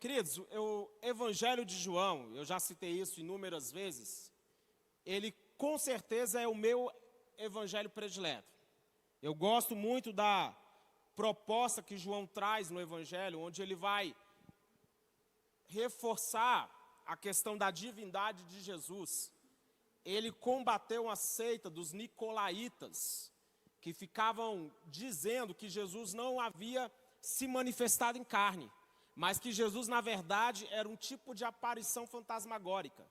Queridos, o Evangelho de João, eu já citei isso inúmeras vezes, ele com certeza é o meu evangelho predileto. Eu gosto muito da proposta que João traz no evangelho, onde ele vai reforçar a questão da divindade de Jesus. Ele combateu a seita dos nicolaítas, que ficavam dizendo que Jesus não havia se manifestado em carne, mas que Jesus, na verdade, era um tipo de aparição fantasmagórica.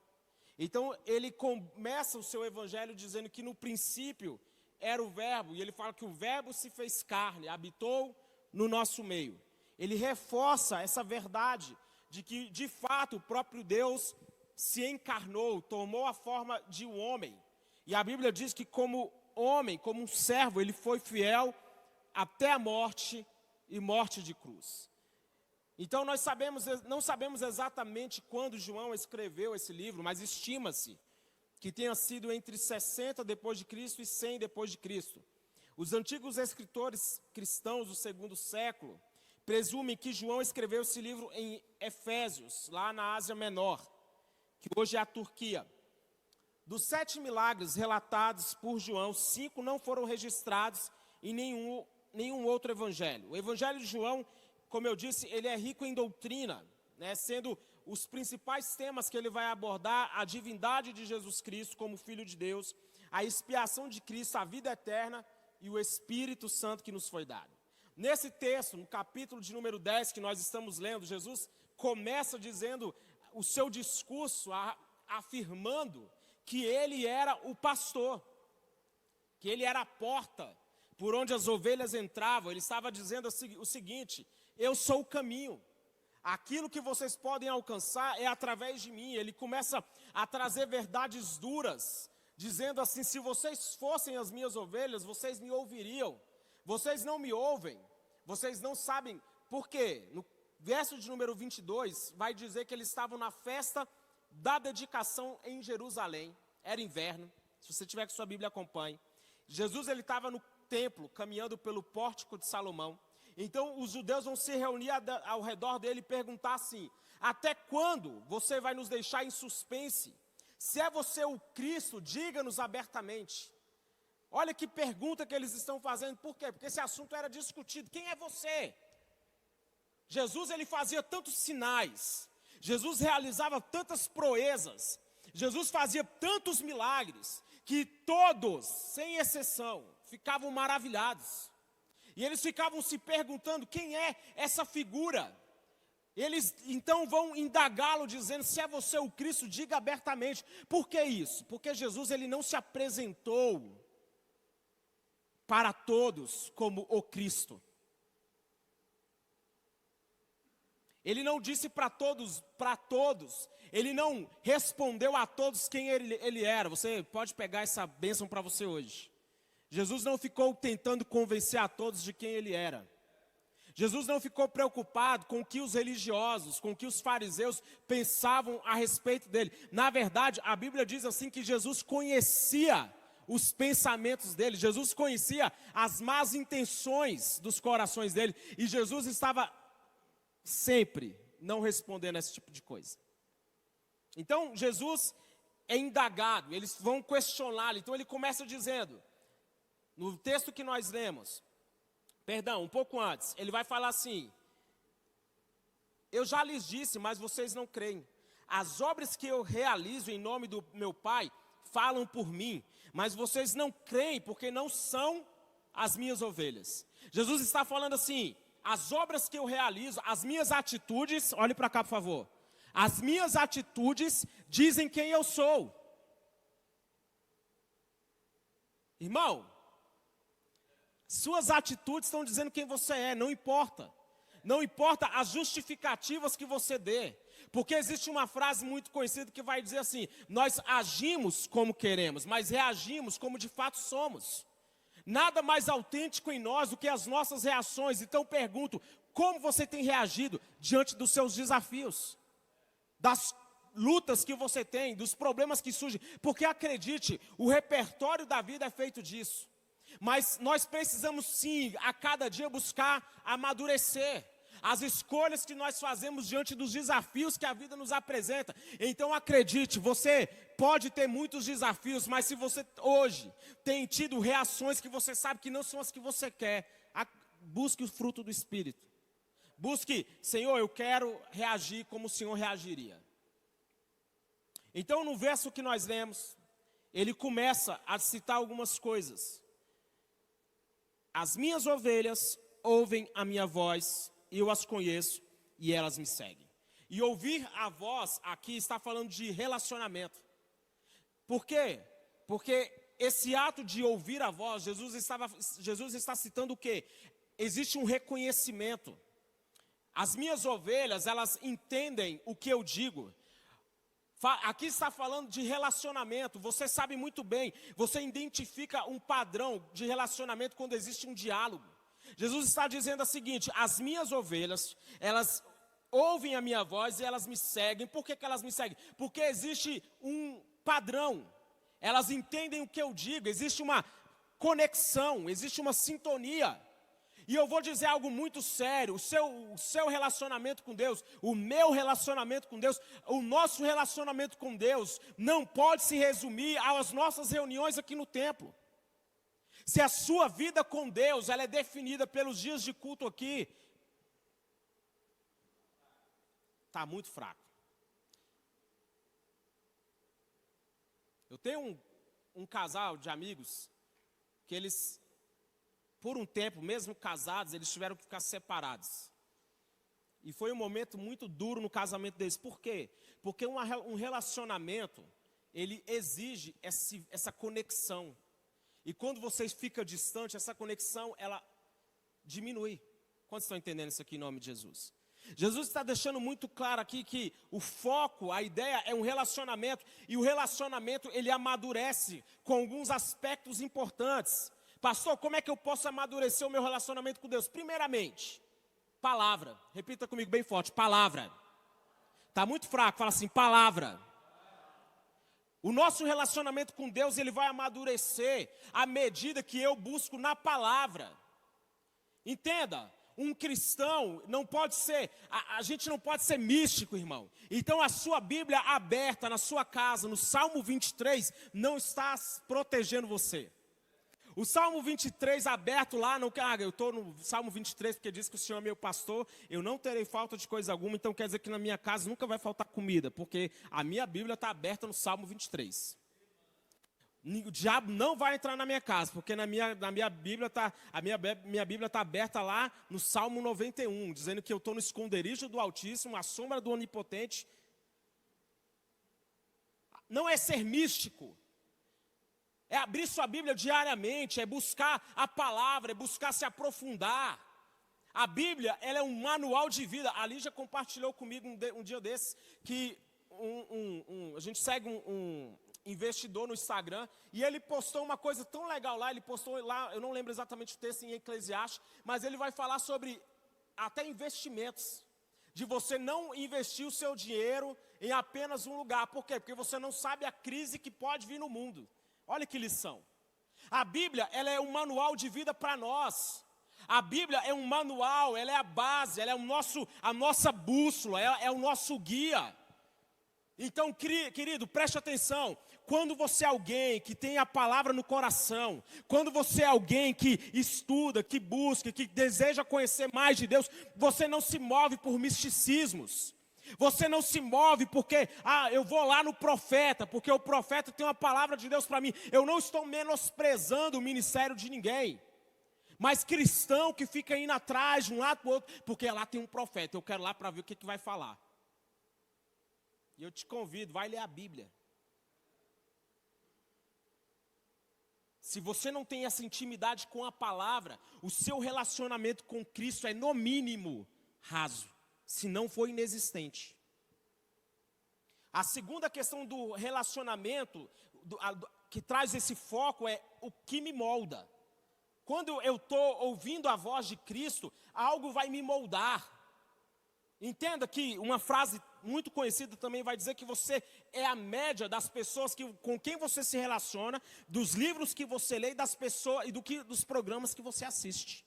Então, ele começa o seu evangelho dizendo que no princípio era o verbo, e ele fala que o verbo se fez carne, habitou no nosso meio. Ele reforça essa verdade de que, de fato, o próprio Deus se encarnou, tomou a forma de um homem. E a Bíblia diz que como homem, como um servo, ele foi fiel até a morte e morte de cruz. Então nós não sabemos exatamente quando João escreveu esse livro, mas estima-se que tenha sido entre 60 depois de Cristo e 100 depois de Cristo. Os antigos escritores cristãos do segundo século presumem que João escreveu esse livro em Efésios, lá na Ásia Menor, que hoje é a Turquia. Dos 7 milagres relatados por João, 5 não foram registrados em nenhum outro evangelho. O evangelho de João, como eu disse, ele é rico em doutrina, né, sendo os principais temas que ele vai abordar a divindade de Jesus Cristo como Filho de Deus, a expiação de Cristo, a vida eterna e o Espírito Santo que nos foi dado. Nesse texto, no capítulo de número 10 que nós estamos lendo, Jesus começa dizendo o seu discurso, afirmando que ele era o pastor, que ele era a porta por onde as ovelhas entravam. Ele estava dizendo o seguinte: eu sou o caminho, aquilo que vocês podem alcançar é através de mim. Ele começa a trazer verdades duras, dizendo assim: se vocês fossem as minhas ovelhas, vocês me ouviriam. Vocês não me ouvem, vocês não sabem por quê. No verso de número 22, vai dizer que eles estavam na festa da dedicação em Jerusalém. Era inverno, se você tiver com sua Bíblia, acompanhe. Jesus, ele estava no templo, caminhando pelo pórtico de Salomão. Então, os judeus vão se reunir ao redor dele e perguntar assim: até quando você vai nos deixar em suspense? Se é você o Cristo, diga-nos abertamente. Olha que pergunta que eles estão fazendo. Por quê? Porque esse assunto era discutido. Quem é você? Jesus, ele fazia tantos sinais. Jesus realizava tantas proezas. Jesus fazia tantos milagres que todos, sem exceção, ficavam maravilhados. E eles ficavam se perguntando: quem é essa figura? Eles então vão indagá-lo dizendo: se é você o Cristo, diga abertamente. Por que isso? Porque Jesus, ele não se apresentou para todos como o Cristo. Ele não disse para todos, ele não respondeu a todos quem ele era. Você pode pegar essa bênção para você hoje. Jesus não ficou tentando convencer a todos de quem ele era. Jesus não ficou preocupado com o que os religiosos, com o que os fariseus pensavam a respeito dele. Na verdade, a Bíblia diz assim que Jesus conhecia os pensamentos dele. Jesus conhecia as más intenções dos corações dele. E Jesus estava sempre não respondendo a esse tipo de coisa. Então, Jesus é indagado, eles vão questioná-lo. Então, ele começa dizendo, no texto que nós lemos, um pouco antes, ele vai falar assim: eu já lhes disse, mas vocês não creem. As obras que eu realizo em nome do meu Pai falam por mim, mas vocês não creem porque não são as minhas ovelhas. Jesus está falando assim: as obras que eu realizo, as minhas atitudes, olhe para cá por favor, as minhas atitudes dizem quem eu sou. Irmão, suas atitudes estão dizendo quem você é, não importa. Não importa as justificativas que você dê. Porque existe uma frase muito conhecida que vai dizer assim: nós agimos como queremos, mas reagimos como de fato somos. Nada mais autêntico em nós do que as nossas reações. Então pergunto: como você tem reagido diante dos seus desafios? Das lutas que você tem, dos problemas que surgem? Porque acredite, o repertório da vida é feito disso. Mas nós precisamos sim, a cada dia buscar amadurecer. as escolhas que nós fazemos diante dos desafios que a vida nos apresenta. Então acredite, você pode ter muitos desafios, mas se você hoje tem tido reações que você sabe que não são as que você quer, busque o fruto do Espírito. Busque, Senhor, eu quero reagir como o Senhor reagiria. Então no verso que nós lemos, ele começa a citar algumas coisas. As minhas ovelhas ouvem a minha voz, eu as conheço e elas me seguem. E ouvir a voz aqui está falando de relacionamento. Por quê? Porque esse ato de ouvir a voz, Jesus está citando o quê? Existe um reconhecimento. As minhas ovelhas, elas entendem o que eu digo. Aqui está falando de relacionamento. Você sabe muito bem, você identifica um padrão de relacionamento quando existe um diálogo. Jesus está dizendo o seguinte: as minhas ovelhas, elas ouvem a minha voz e elas me seguem. Por que elas me seguem? Porque existe um padrão. Elas entendem o que eu digo, existe uma conexão, existe uma sintonia. E eu vou dizer algo muito sério: o seu relacionamento com Deus, o meu relacionamento com Deus, o nosso relacionamento com Deus não pode se resumir às nossas reuniões aqui no templo. Se a sua vida com Deus, ela é definida pelos dias de culto aqui, está muito fraco. Eu tenho um casal de amigos que eles, por um tempo, mesmo casados, eles tiveram que ficar separados. E foi um momento muito duro no casamento deles. Por quê? Porque um relacionamento, ele exige essa conexão. E quando você fica distante, essa conexão, ela diminui. Quantos estão entendendo isso aqui em nome de Jesus? Jesus está deixando muito claro aqui que o foco, a ideia é um relacionamento. E o relacionamento, ele amadurece com alguns aspectos importantes. Pastor, como é que eu posso amadurecer o meu relacionamento com Deus? Primeiramente, palavra. Repita comigo bem forte, palavra. Está muito fraco, fala assim, palavra. O nosso relacionamento com Deus, ele vai amadurecer à medida que eu busco na palavra. Entenda, um cristão não pode ser, a gente não pode ser místico, irmão. Então a sua Bíblia aberta na sua casa, no Salmo 23, não está protegendo você. O Salmo 23 aberto lá, eu estou no Salmo 23 porque diz que o Senhor é meu pastor, eu não terei falta de coisa alguma, então quer dizer que na minha casa nunca vai faltar comida, porque a minha Bíblia está aberta no Salmo 23. O diabo não vai entrar na minha casa, porque na minha Bíblia minha Bíblia está aberta lá no Salmo 91, dizendo que eu estou no esconderijo do Altíssimo, à sombra do Onipotente. Não é ser místico. É abrir sua Bíblia diariamente, é buscar a palavra, é buscar se aprofundar. A Bíblia, ela é um manual de vida. A Lígia compartilhou comigo um dia desses, que a gente segue um investidor no Instagram, e ele postou uma coisa tão legal lá, ele postou lá, eu não lembro exatamente o texto em Eclesiastes, mas ele vai falar sobre até investimentos. De você não investir o seu dinheiro em apenas um lugar. Por quê? Porque você não sabe a crise que pode vir no mundo. Olha que lição. A Bíblia, ela é um manual de vida para nós. A Bíblia é um manual, ela é a base, ela é a nossa bússola, é o nosso guia. Então, querido, preste atenção. Quando você é alguém que tem a palavra no coração, quando você é alguém que estuda, que busca, que deseja conhecer mais de Deus, você não se move por misticismos. Você não se move porque, eu vou lá no profeta, porque o profeta tem uma palavra de Deus para mim. Eu não estou menosprezando o ministério de ninguém. Mas cristão que fica indo atrás de um lado para o outro, porque lá tem um profeta, eu quero lá para ver o que vai falar. E eu te convido, vai ler a Bíblia. Se você não tem essa intimidade com a palavra, o seu relacionamento com Cristo é no mínimo raso, se não for inexistente. A segunda questão do relacionamento, que traz esse foco, é o que me molda. Quando eu estou ouvindo a voz de Cristo, algo vai me moldar. Entenda que uma frase muito conhecida também vai dizer que você é a média das pessoas com quem você se relaciona, dos livros que você lê, das pessoas e dos programas que você assiste.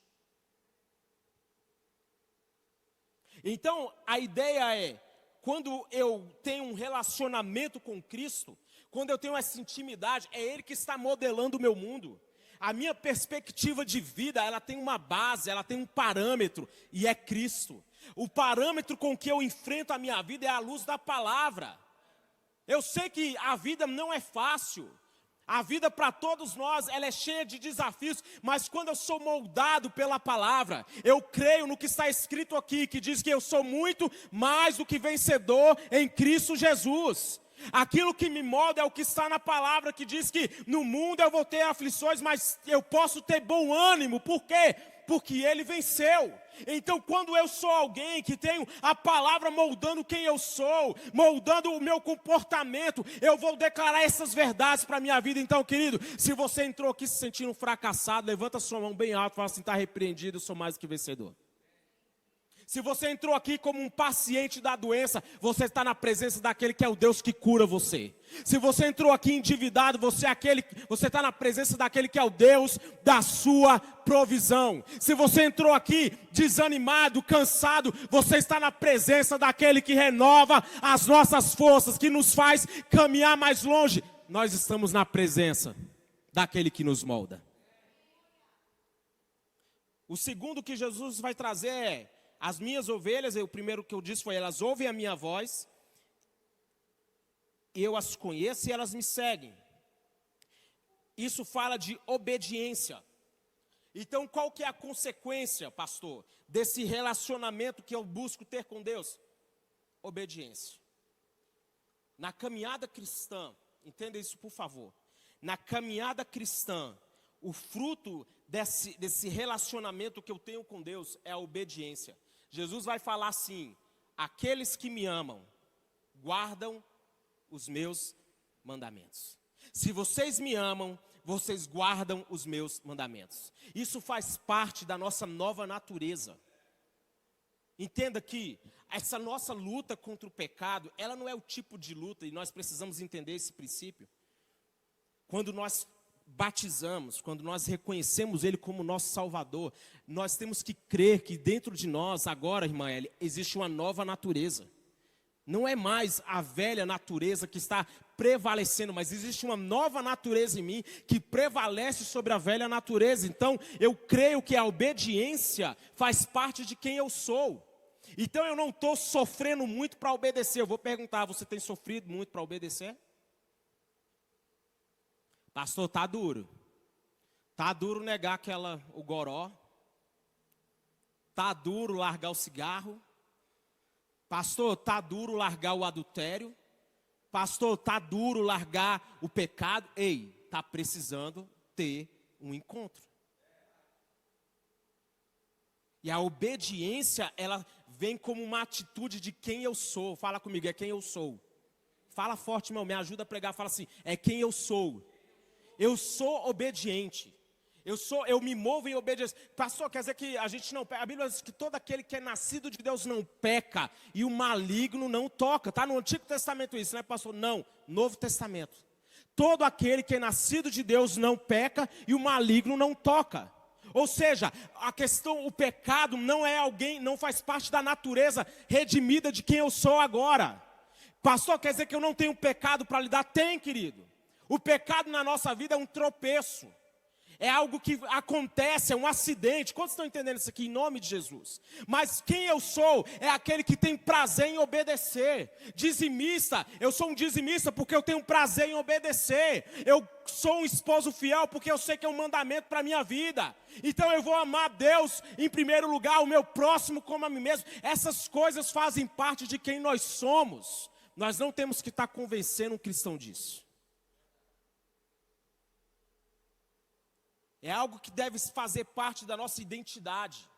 Então, a ideia é, quando eu tenho um relacionamento com Cristo, quando eu tenho essa intimidade, é Ele que está modelando o meu mundo. A minha perspectiva de vida, ela tem uma base, ela tem um parâmetro, e é Cristo. O parâmetro com que eu enfrento a minha vida é a luz da palavra. Eu sei que a vida não é fácil. A vida para todos nós, ela é cheia de desafios, mas quando eu sou moldado pela palavra, eu creio no que está escrito aqui, que diz que eu sou muito mais do que vencedor em Cristo Jesus. Aquilo que me molda é o que está na palavra, que diz que no mundo eu vou ter aflições, mas eu posso ter bom ânimo. Por quê? Porque Ele venceu. Então, quando eu sou alguém que tenho a palavra moldando quem eu sou, moldando o meu comportamento, eu vou declarar essas verdades para a minha vida. Então, querido, se você entrou aqui se sentindo fracassado, levanta sua mão bem alto e fala assim: está repreendido, eu sou mais do que vencedor. Se você entrou aqui como um paciente da doença, você está na presença daquele que é o Deus que cura você. Se você entrou aqui endividado, você está na presença daquele que é o Deus da sua provisão. Se você entrou aqui desanimado, cansado, você está na presença daquele que renova as nossas forças, que nos faz caminhar mais longe. Nós estamos na presença daquele que nos molda. O segundo que Jesus vai trazer é: as minhas ovelhas, o primeiro que eu disse foi, elas ouvem a minha voz, eu as conheço e elas me seguem. Isso fala de obediência. Então, qual que é a consequência, pastor, desse relacionamento que eu busco ter com Deus? Obediência. Na caminhada cristã, entenda isso por favor, na caminhada cristã, o fruto desse relacionamento que eu tenho com Deus é a obediência. Jesus vai falar assim: aqueles que me amam, guardam os meus mandamentos. Se vocês me amam, vocês guardam os meus mandamentos. Isso faz parte da nossa nova natureza. Entenda que essa nossa luta contra o pecado, ela não é o tipo de luta, e nós precisamos entender esse princípio. Quando nós batizamos, quando nós reconhecemos Ele como nosso Salvador, nós temos que crer que dentro de nós, agora, irmã Eli, existe uma nova natureza. Não é mais a velha natureza que está prevalecendo, mas existe uma nova natureza em mim que prevalece sobre a velha natureza. Então, eu creio que a obediência faz parte de quem eu sou. Então, eu não estou sofrendo muito para obedecer. Eu vou perguntar: você tem sofrido muito para obedecer? Pastor, tá duro. Tá duro negar o goró. Tá duro largar o cigarro. Pastor, tá duro largar o adultério. Pastor, tá duro largar o pecado. Ei, tá precisando ter um encontro. E a obediência, ela vem como uma atitude de quem eu sou. Fala comigo, é quem eu sou. Fala forte, irmão, me ajuda a pregar. Fala assim, é quem eu sou. Eu sou obediente. Eu me movo em obediência. Pastor, quer dizer que a gente não peca? A Bíblia diz que todo aquele que é nascido de Deus não peca e o maligno não toca. Está no Antigo Testamento isso, né, pastor? Não, Novo Testamento. Todo aquele que é nascido de Deus não peca e o maligno não toca. Ou seja, a questão, o pecado não faz parte da natureza redimida de quem eu sou agora. Pastor, quer dizer que eu não tenho pecado para lidar? Tem, querido. O pecado na nossa vida é um tropeço. É algo que acontece, é um acidente. Quantos estão entendendo isso aqui em nome de Jesus? Mas quem eu sou é aquele que tem prazer em obedecer. Dizimista, eu sou um dizimista porque eu tenho prazer em obedecer. Eu sou um esposo fiel porque eu sei que é um mandamento para a minha vida. Então eu vou amar Deus em primeiro lugar, o meu próximo como a mim mesmo. Essas coisas fazem parte de quem nós somos. Nós não temos que estar convencendo um cristão disso. É algo que deve fazer parte da nossa identidade.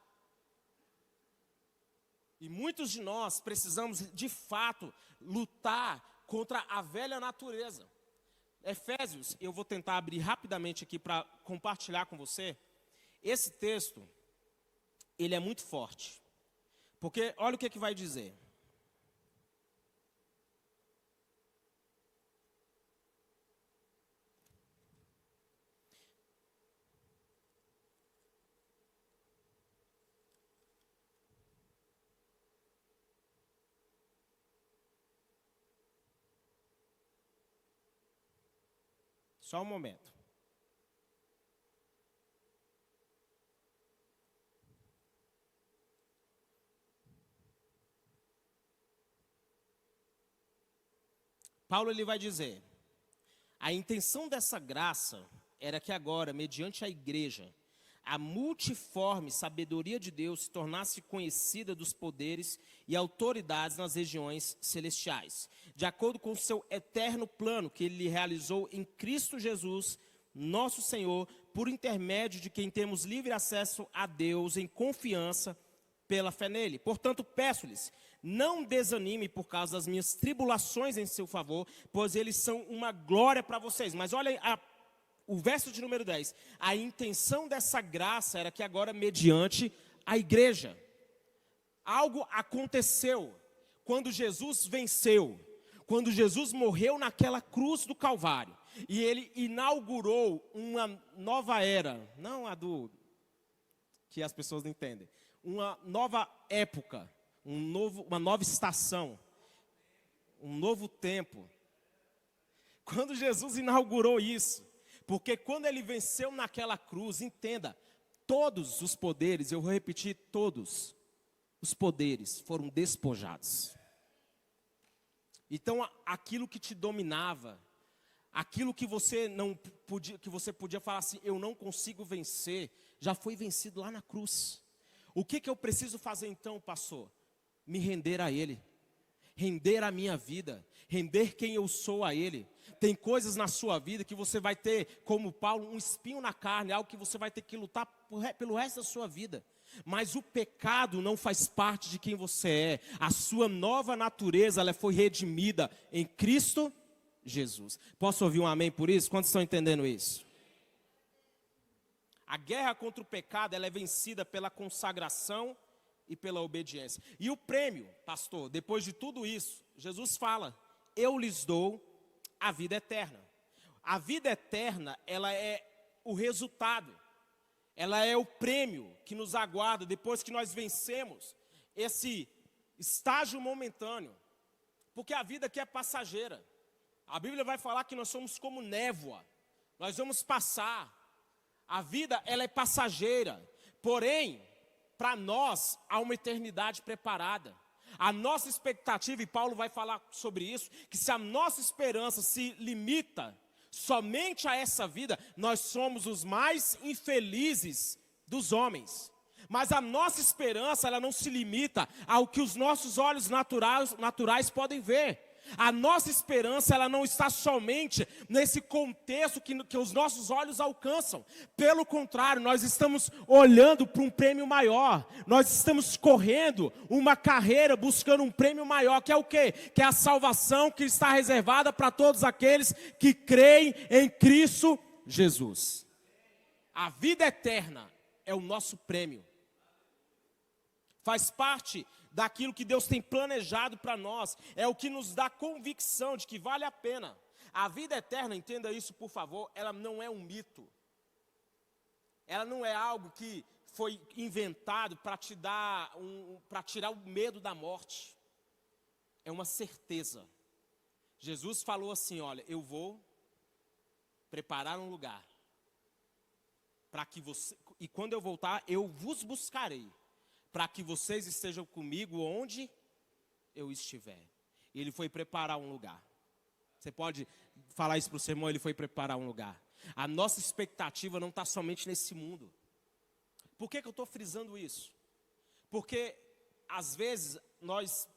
E muitos de nós precisamos, de fato, lutar contra a velha natureza. Efésios, eu vou tentar abrir rapidamente aqui para compartilhar com você. Esse texto, ele é muito forte. Porque olha o que vai dizer. Só um momento. Paulo ele vai dizer: a intenção dessa graça era que agora, mediante a igreja, a multiforme sabedoria de Deus se tornasse conhecida dos poderes e autoridades nas regiões celestiais, de acordo com o seu eterno plano que ele realizou em Cristo Jesus, nosso Senhor, por intermédio de quem temos livre acesso a Deus em confiança pela fé nele. Portanto, peço-lhes, não desanime por causa das minhas tribulações em seu favor, pois eles são uma glória para vocês. Mas olha o verso de número 10. A intenção dessa graça era que agora, mediante a igreja, algo aconteceu quando Jesus venceu, quando Jesus morreu naquela cruz do Calvário, e ele inaugurou uma nova era, não a do que as pessoas não entendem, uma nova época, uma nova estação, um novo tempo. Quando Jesus inaugurou isso, porque quando ele venceu naquela cruz, entenda, todos os poderes, eu vou repetir, todos os poderes foram despojados. Então, aquilo que te dominava, aquilo que você não podia, que você podia falar assim, eu não consigo vencer, já foi vencido lá na cruz. O que eu preciso fazer então, pastor? Me render a Ele, render a minha vida, render quem eu sou a Ele. Tem coisas na sua vida que você vai ter, como Paulo, um espinho na carne, algo que você vai ter que lutar pelo resto da sua vida. Mas o pecado não faz parte de quem você é. A sua nova natureza, ela foi redimida em Cristo Jesus. Posso ouvir um amém por isso? Quantos estão entendendo isso? A guerra contra o pecado, ela é vencida pela consagração e pela obediência. E o prêmio, pastor, depois de tudo isso, Jesus fala, eu lhes dou a vida eterna. A vida eterna, ela é o resultado, ela é o prêmio que nos aguarda depois que nós vencemos esse estágio momentâneo. Porque a vida aqui é passageira. A Bíblia vai falar que nós somos como névoa, nós vamos passar. A vida, ela é passageira, porém, para nós, há uma eternidade preparada. A nossa expectativa, e Paulo vai falar sobre isso, que se a nossa esperança se limita somente a essa vida, nós somos os mais infelizes dos homens. Mas a nossa esperança, ela não se limita ao que os nossos olhos naturais podem ver. A nossa esperança, ela não está somente nesse contexto que os nossos olhos alcançam. Pelo contrário, nós estamos olhando para um prêmio maior. Nós estamos correndo uma carreira buscando um prêmio maior, que é o quê? Que é a salvação que está reservada para todos aqueles que creem em Cristo Jesus. A vida eterna é o nosso prêmio. Faz parte daquilo que Deus tem planejado para nós, é o que nos dá convicção de que vale a pena. A vida eterna, entenda isso por favor, ela não é um mito. Ela não é algo que foi inventado para te dar para tirar o medo da morte. É uma certeza. Jesus falou assim, olha, eu vou preparar um lugar para que você, e quando eu voltar, eu vos buscarei, para que vocês estejam comigo onde eu estiver. Ele foi preparar um lugar. Você pode falar isso para o seu irmão, ele foi preparar um lugar. A nossa expectativa não está somente nesse mundo. Por que eu estou frisando isso? Porque, às vezes, nós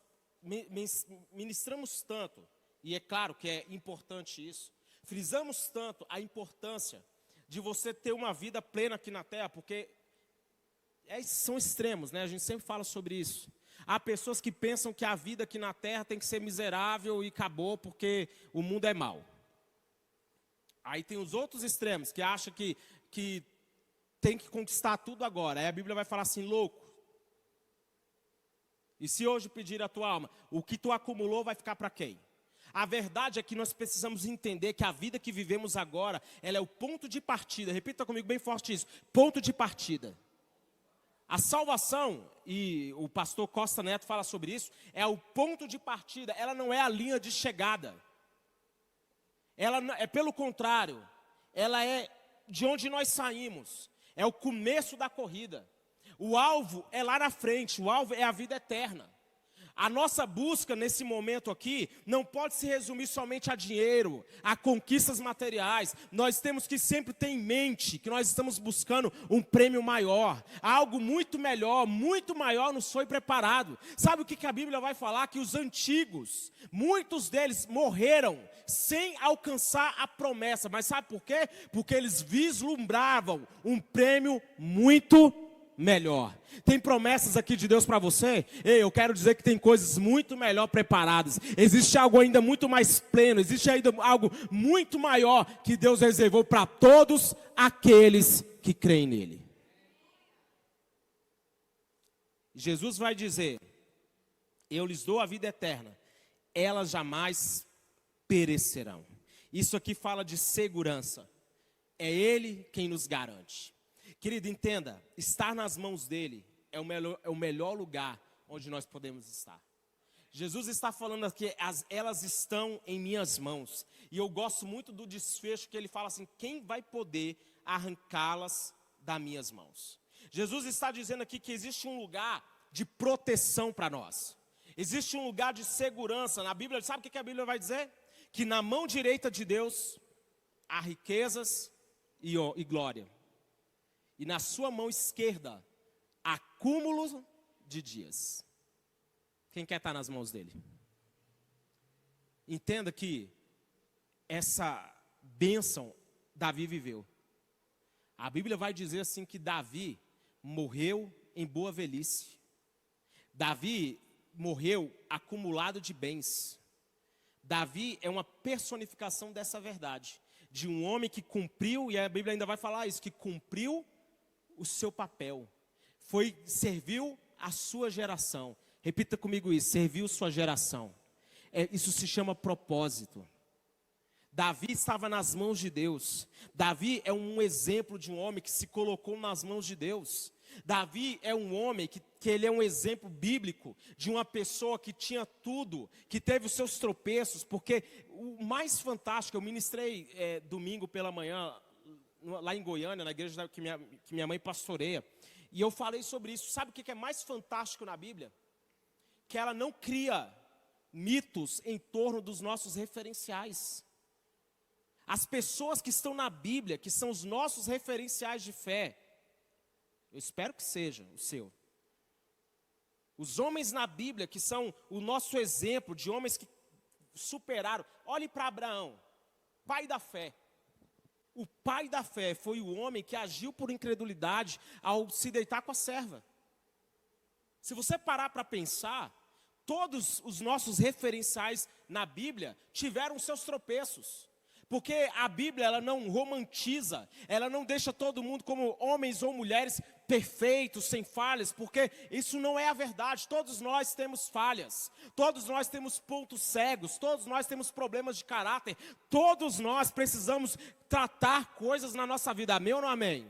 ministramos tanto, e é claro que é importante isso, frisamos tanto a importância de você ter uma vida plena aqui na terra, porque são extremos, né? A gente sempre fala sobre isso. Há pessoas que pensam que a vida aqui na terra tem que ser miserável e acabou porque o mundo é mau. Aí tem os outros extremos que acham que tem que conquistar tudo agora. Aí a Bíblia vai falar assim, louco. E se hoje pedir a tua alma, o que tu acumulou vai ficar para quem? A verdade é que nós precisamos entender que a vida que vivemos agora, ela é o ponto de partida. Repita comigo bem forte isso. Ponto de partida. A salvação, e o pastor Costa Neto fala sobre isso, é o ponto de partida, ela não é a linha de chegada. Ela é pelo contrário, ela é de onde nós saímos, é o começo da corrida. O alvo é lá na frente, o alvo é a vida eterna. A nossa busca nesse momento aqui não pode se resumir somente a dinheiro, a conquistas materiais. Nós temos que sempre ter em mente que nós estamos buscando um prêmio maior. Algo muito melhor, muito maior nos foi preparado. Sabe o que a Bíblia vai falar? Que os antigos, muitos deles morreram sem alcançar a promessa. Mas sabe por quê? Porque eles vislumbravam um prêmio muito melhor. Tem promessas aqui de Deus para você? Ei, eu quero dizer que tem coisas muito melhor preparadas. Existe algo ainda muito mais pleno, existe ainda algo muito maior que Deus reservou para todos aqueles que creem nele. Jesus vai dizer: eu lhes dou a vida eterna, elas jamais perecerão. Isso aqui fala de segurança. É Ele quem nos garante. Querido, entenda, estar nas mãos dele é o melhor lugar onde nós podemos estar. Jesus está falando aqui, elas estão em minhas mãos. E eu gosto muito do desfecho que ele fala assim: quem vai poder arrancá-las das minhas mãos? Jesus está dizendo aqui que existe um lugar de proteção para nós. Existe um lugar de segurança. Na Bíblia, sabe o que a Bíblia vai dizer? Que na mão direita de Deus há riquezas e glória. E na sua mão esquerda, acúmulo de dias. Quem quer estar nas mãos dele? Entenda que essa bênção Davi viveu. A Bíblia vai dizer assim que Davi morreu em boa velhice. Davi morreu acumulado de bens. Davi é uma personificação dessa verdade. De um homem que cumpriu, e a Bíblia ainda vai falar isso, que cumpriu o seu papel, serviu a sua geração. Repita comigo isso: serviu sua geração. Isso se chama propósito. Davi estava nas mãos de Deus. Davi é um exemplo de um homem que se colocou nas mãos de Deus. Davi é um homem que ele é um exemplo bíblico de uma pessoa que tinha tudo, que teve os seus tropeços, porque o mais fantástico, eu ministrei domingo pela manhã, lá em Goiânia, na igreja que minha mãe pastoreia, e eu falei sobre isso. Sabe o que é mais fantástico na Bíblia? Que ela não cria mitos em torno dos nossos referenciais. As pessoas que estão na Bíblia, que são os nossos referenciais de fé, eu espero que seja o seu. Os homens na Bíblia que são o nosso exemplo de homens que superaram. Olhe para Abraão, pai da fé. O pai da fé foi o homem que agiu por incredulidade ao se deitar com a serva. Se você parar para pensar, todos os nossos referenciais na Bíblia tiveram seus tropeços. Porque a Bíblia, ela não romantiza, ela não deixa todo mundo como homens ou mulheres perfeitos, sem falhas, porque isso não é a verdade. Todos nós temos falhas, todos nós temos pontos cegos, todos nós temos problemas de caráter, todos nós precisamos tratar coisas na nossa vida. Amém ou não amém?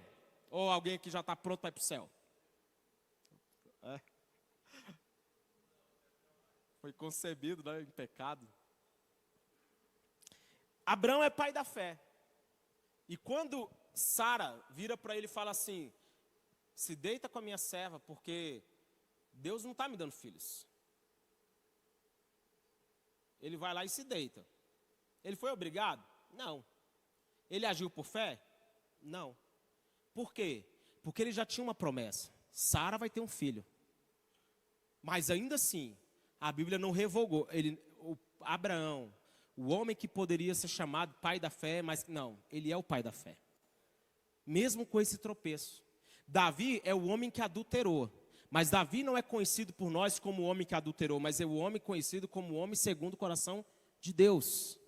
Ou alguém aqui já está pronto para ir para o céu? Foi concebido, né, em pecado. Abraão é pai da fé. E quando Sara vira para ele e fala assim: se deita com a minha serva, porque Deus não está me dando filhos. Ele vai lá e se deita. Ele foi obrigado? Não. Ele agiu por fé? Não. Por quê? Porque ele já tinha uma promessa: Sara vai ter um filho. Mas ainda assim, a Bíblia não revogou. Abraão, o homem que poderia ser chamado pai da fé, mas não, ele é o pai da fé. Mesmo com esse tropeço. Davi é o homem que adulterou. Mas Davi não é conhecido por nós como o homem que adulterou, mas é o homem conhecido como o homem segundo o coração de Deus.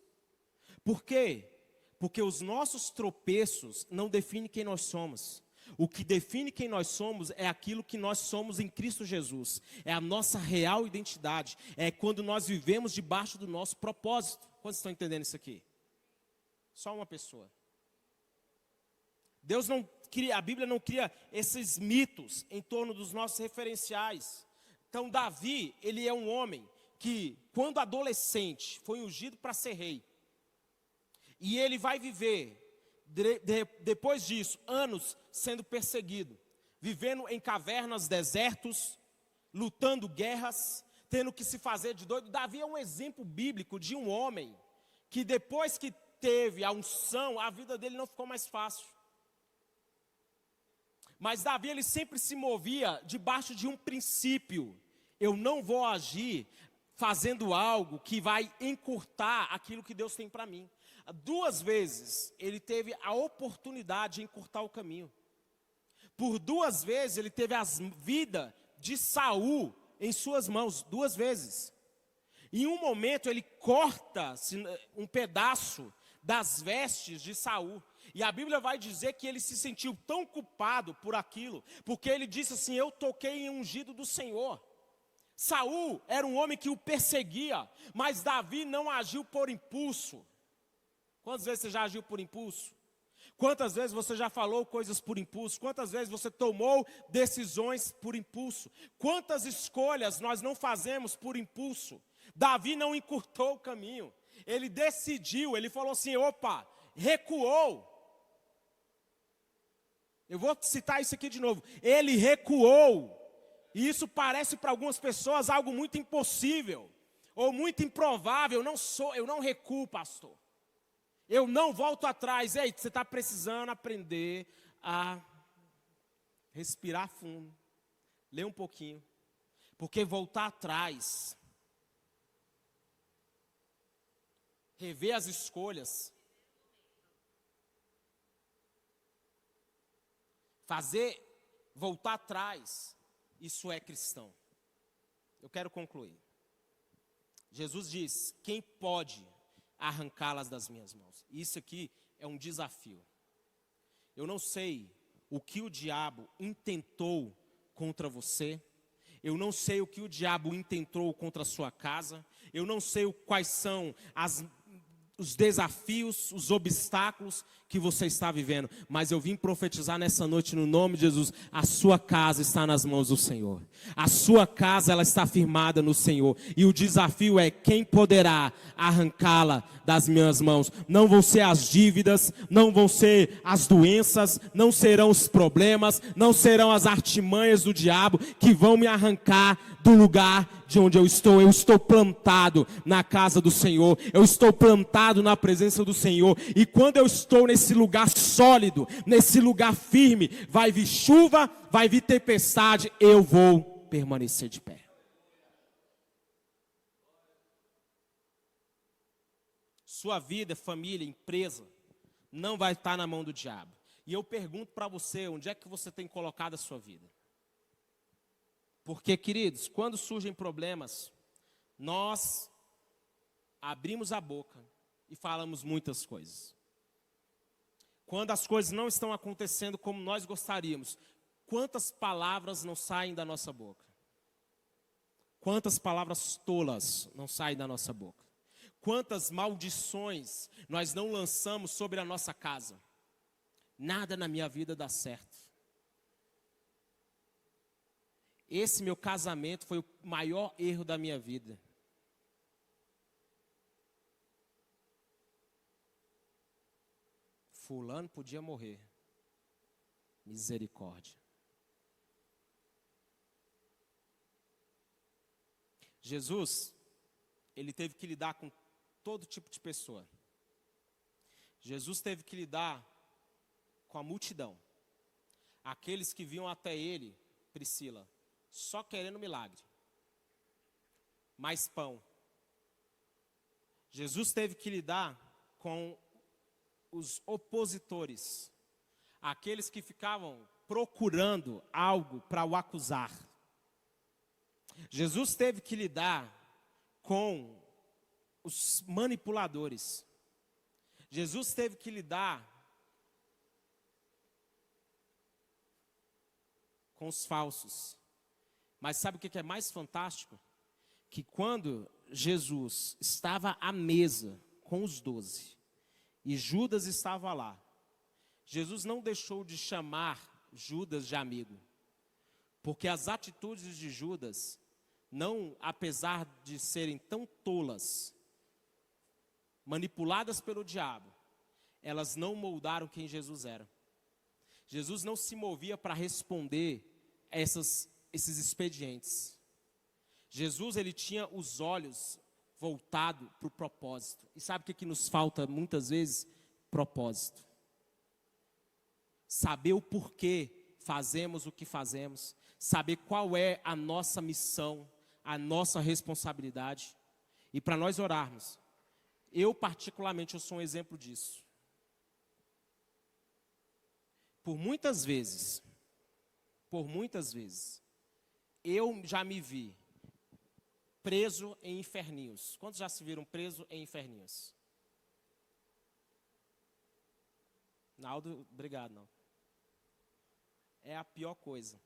Por quê? Porque os nossos tropeços não definem quem nós somos. O que define quem nós somos é aquilo que nós somos em Cristo Jesus. É a nossa real identidade. É quando nós vivemos debaixo do nosso propósito. Quantos estão entendendo isso aqui? Só uma pessoa. A Bíblia não cria esses mitos em torno dos nossos referenciais. Então Davi, ele é um homem que, quando adolescente, foi ungido para ser rei. E ele vai viver depois disso, anos sendo perseguido, vivendo em cavernas, desertos, lutando guerras, tendo que se fazer de doido. Davi é um exemplo bíblico de um homem que depois que teve a unção, a vida dele não ficou mais fácil. Mas Davi, ele sempre se movia debaixo de um princípio: eu não vou agir fazendo algo que vai encurtar aquilo que Deus tem para mim. 2 vezes ele teve a oportunidade de encurtar o caminho. Por 2 vezes ele teve a vida de Saul em suas mãos, 2 vezes. Em um momento ele corta um pedaço das vestes de Saul. E a Bíblia vai dizer que ele se sentiu tão culpado por aquilo, porque ele disse assim: eu toquei em ungido do Senhor. Saul era um homem que o perseguia, mas Davi não agiu por impulso. Quantas vezes você já agiu por impulso? Quantas vezes você já falou coisas por impulso? Quantas vezes você tomou decisões por impulso? Quantas escolhas nós não fazemos por impulso? Davi não encurtou o caminho. Ele decidiu, ele falou assim: opa, recuou. Eu vou citar isso aqui de novo. Ele recuou. E isso parece para algumas pessoas algo muito impossível, ou muito improvável. Eu não recuo, pastor. Eu não volto atrás. Ei, você está precisando aprender a respirar fundo, ler um pouquinho, porque voltar atrás, rever as escolhas, voltar atrás, isso é cristão. Eu quero concluir. Jesus diz: quem pode arrancá-las das minhas mãos? Isso aqui é um desafio. Eu não sei o que o diabo intentou contra você. Eu não sei o que o diabo intentou contra a sua casa. Eu não sei quais são os desafios, os obstáculos que você está vivendo, mas eu vim profetizar nessa noite no nome de Jesus: a sua casa está nas mãos do Senhor. A sua casa, ela está firmada no Senhor. E o desafio é: quem poderá arrancá-la das minhas mãos? Não vão ser as dívidas, não vão ser as doenças, não serão os problemas, não serão as artimanhas do diabo que vão me arrancar do lugar de onde eu estou. Eu estou plantado na casa do Senhor, eu estou plantado na presença do Senhor, e quando eu estou nesse lugar sólido, nesse lugar firme, vai vir chuva, vai vir tempestade, eu vou permanecer de pé. Sua vida, família, empresa, não vai estar na mão do diabo. E eu pergunto para você: onde é que você tem colocado a sua vida? Porque, queridos, quando surgem problemas, nós abrimos a boca e falamos muitas coisas. Quando as coisas não estão acontecendo como nós gostaríamos, quantas palavras não saem da nossa boca? Quantas palavras tolas não saem da nossa boca? Quantas maldições nós não lançamos sobre a nossa casa? Nada na minha vida dá certo. Esse meu casamento foi o maior erro da minha vida. Fulano podia morrer. Misericórdia. Jesus, ele teve que lidar com todo tipo de pessoa. Jesus teve que lidar com a multidão. Aqueles que vinham até ele, Priscila, só querendo milagre. Mais pão. Jesus teve que lidar com os opositores. Aqueles que ficavam procurando algo para o acusar. Jesus teve que lidar com os manipuladores. Jesus teve que lidar com os falsos. Mas sabe o que é mais fantástico? Que quando Jesus estava à mesa com os 12 e Judas estava lá, Jesus não deixou de chamar Judas de amigo. Porque as atitudes de Judas, não, apesar de serem tão tolas, manipuladas pelo diabo, elas não moldaram quem Jesus era. Jesus não se movia para responder esses expedientes. Jesus, ele tinha os olhos voltados para o propósito. E sabe o que nos falta muitas vezes? Propósito. Saber o porquê fazemos o que fazemos. Saber qual é a nossa missão, a nossa responsabilidade. E para nós orarmos, eu particularmente, eu sou um exemplo disso. Por muitas vezes, eu já me vi preso em inferninhos. Quantos já se viram presos em inferninhos? Naldo, obrigado, não. É a pior coisa.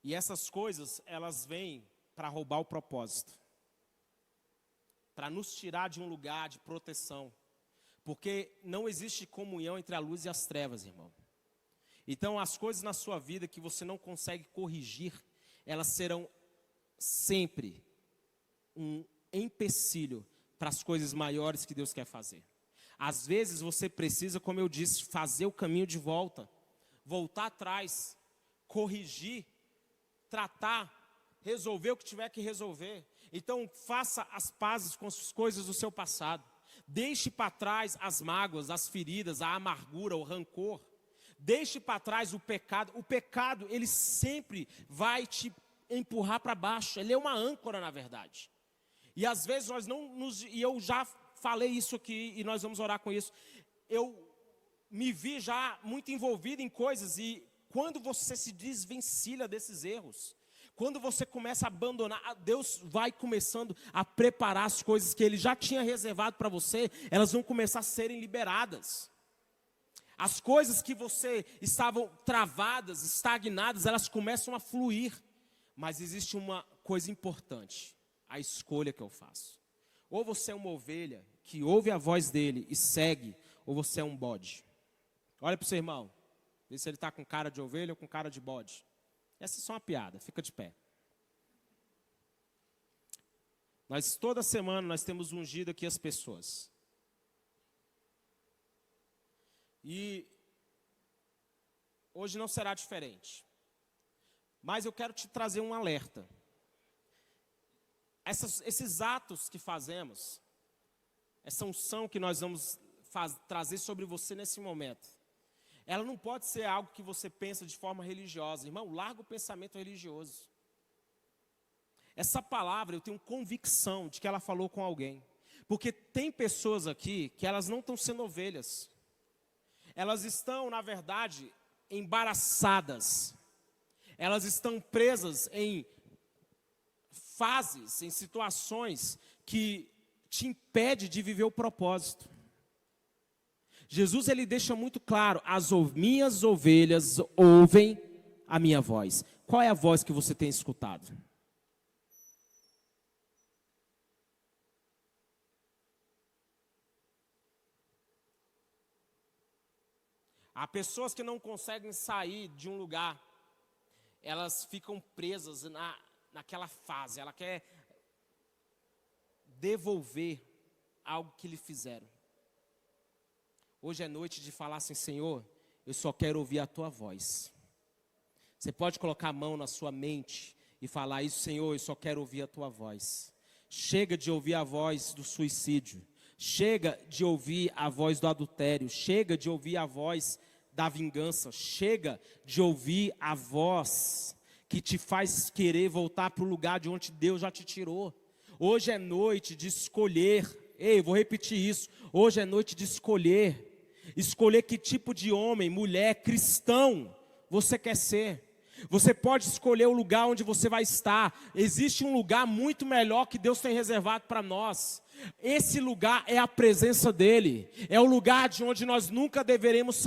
E essas coisas, elas vêm para roubar o propósito. Para nos tirar de um lugar de proteção. Porque não existe comunhão entre a luz e as trevas, irmão. Então, as coisas na sua vida que você não consegue corrigir, elas serão sempre um empecilho para as coisas maiores que Deus quer fazer. Às vezes você precisa, como eu disse, fazer o caminho de volta, voltar atrás, corrigir, tratar, resolver o que tiver que resolver. Então, faça as pazes com as coisas do seu passado. Deixe para trás as mágoas, as feridas, a amargura, o rancor. Deixe para trás o pecado. O pecado, ele sempre vai te empurrar para baixo. Ele é uma âncora, na verdade. E às vezes nós não nos... E eu já falei isso aqui e nós vamos orar com isso. Eu me vi já muito envolvido em coisas e quando você se desvencilha desses erros, quando você começa a abandonar, Deus vai começando a preparar as coisas que Ele já tinha reservado para você, elas vão começar a serem liberadas. As coisas que você estavam travadas, estagnadas, elas começam a fluir. Mas existe uma coisa importante, a escolha que eu faço. Ou você é uma ovelha que ouve a voz dele e segue, ou você é um bode. Olha para o seu irmão, vê se ele está com cara de ovelha ou com cara de bode. Essa é só uma piada, fica de pé. Toda semana nós temos ungido aqui as pessoas. E hoje não será diferente. Mas eu quero te trazer um alerta. Esses atos que fazemos, essa unção que nós vamos trazer sobre você nesse momento, ela não pode ser algo que você pensa de forma religiosa. Irmão, larga o pensamento religioso. Essa palavra, eu tenho convicção de que ela falou com alguém. Porque tem pessoas aqui que elas não estão sendo ovelhas. Elas estão, na verdade, embaraçadas. Elas estão presas em fases, em situações que te impedem de viver o propósito. Jesus, ele deixa muito claro, as minhas ovelhas ouvem a minha voz. Qual é a voz que você tem escutado? Há pessoas que não conseguem sair de um lugar, elas ficam presas naquela fase, ela quer devolver algo que lhe fizeram. Hoje é noite de falar assim, Senhor, eu só quero ouvir a tua voz. Você pode colocar a mão na sua mente e falar isso, Senhor, eu só quero ouvir a tua voz. Chega de ouvir a voz do suicídio, chega de ouvir a voz do adultério, chega de ouvir a voz da vingança, chega de ouvir a voz que te faz querer voltar para o lugar de onde Deus já te tirou. Hoje é noite de escolher, eu vou repetir isso, hoje é noite de escolher que tipo de homem, mulher, cristão você quer ser. Você pode escolher o lugar onde você vai estar. Existe um lugar muito melhor que Deus tem reservado para nós. Esse lugar é a presença dEle. É o lugar de onde nós nunca devemos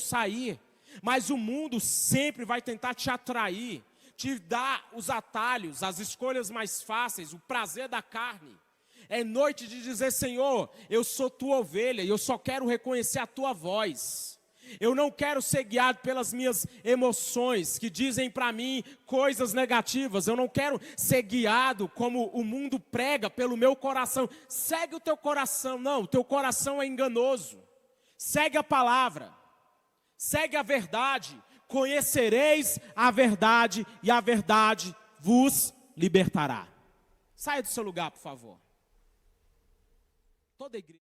sair. Mas o mundo sempre vai tentar te atrair, te dar os atalhos, as escolhas mais fáceis, o prazer da carne. É noite de dizer, Senhor, eu sou tua ovelha e eu só quero reconhecer a tua voz. Eu não quero ser guiado pelas minhas emoções, que dizem para mim coisas negativas. Eu não quero ser guiado como o mundo prega pelo meu coração. Segue o teu coração. Não, o teu coração é enganoso. Segue a palavra. Segue a verdade. Conhecereis a verdade e a verdade vos libertará. Saia do seu lugar, por favor. Toda igreja.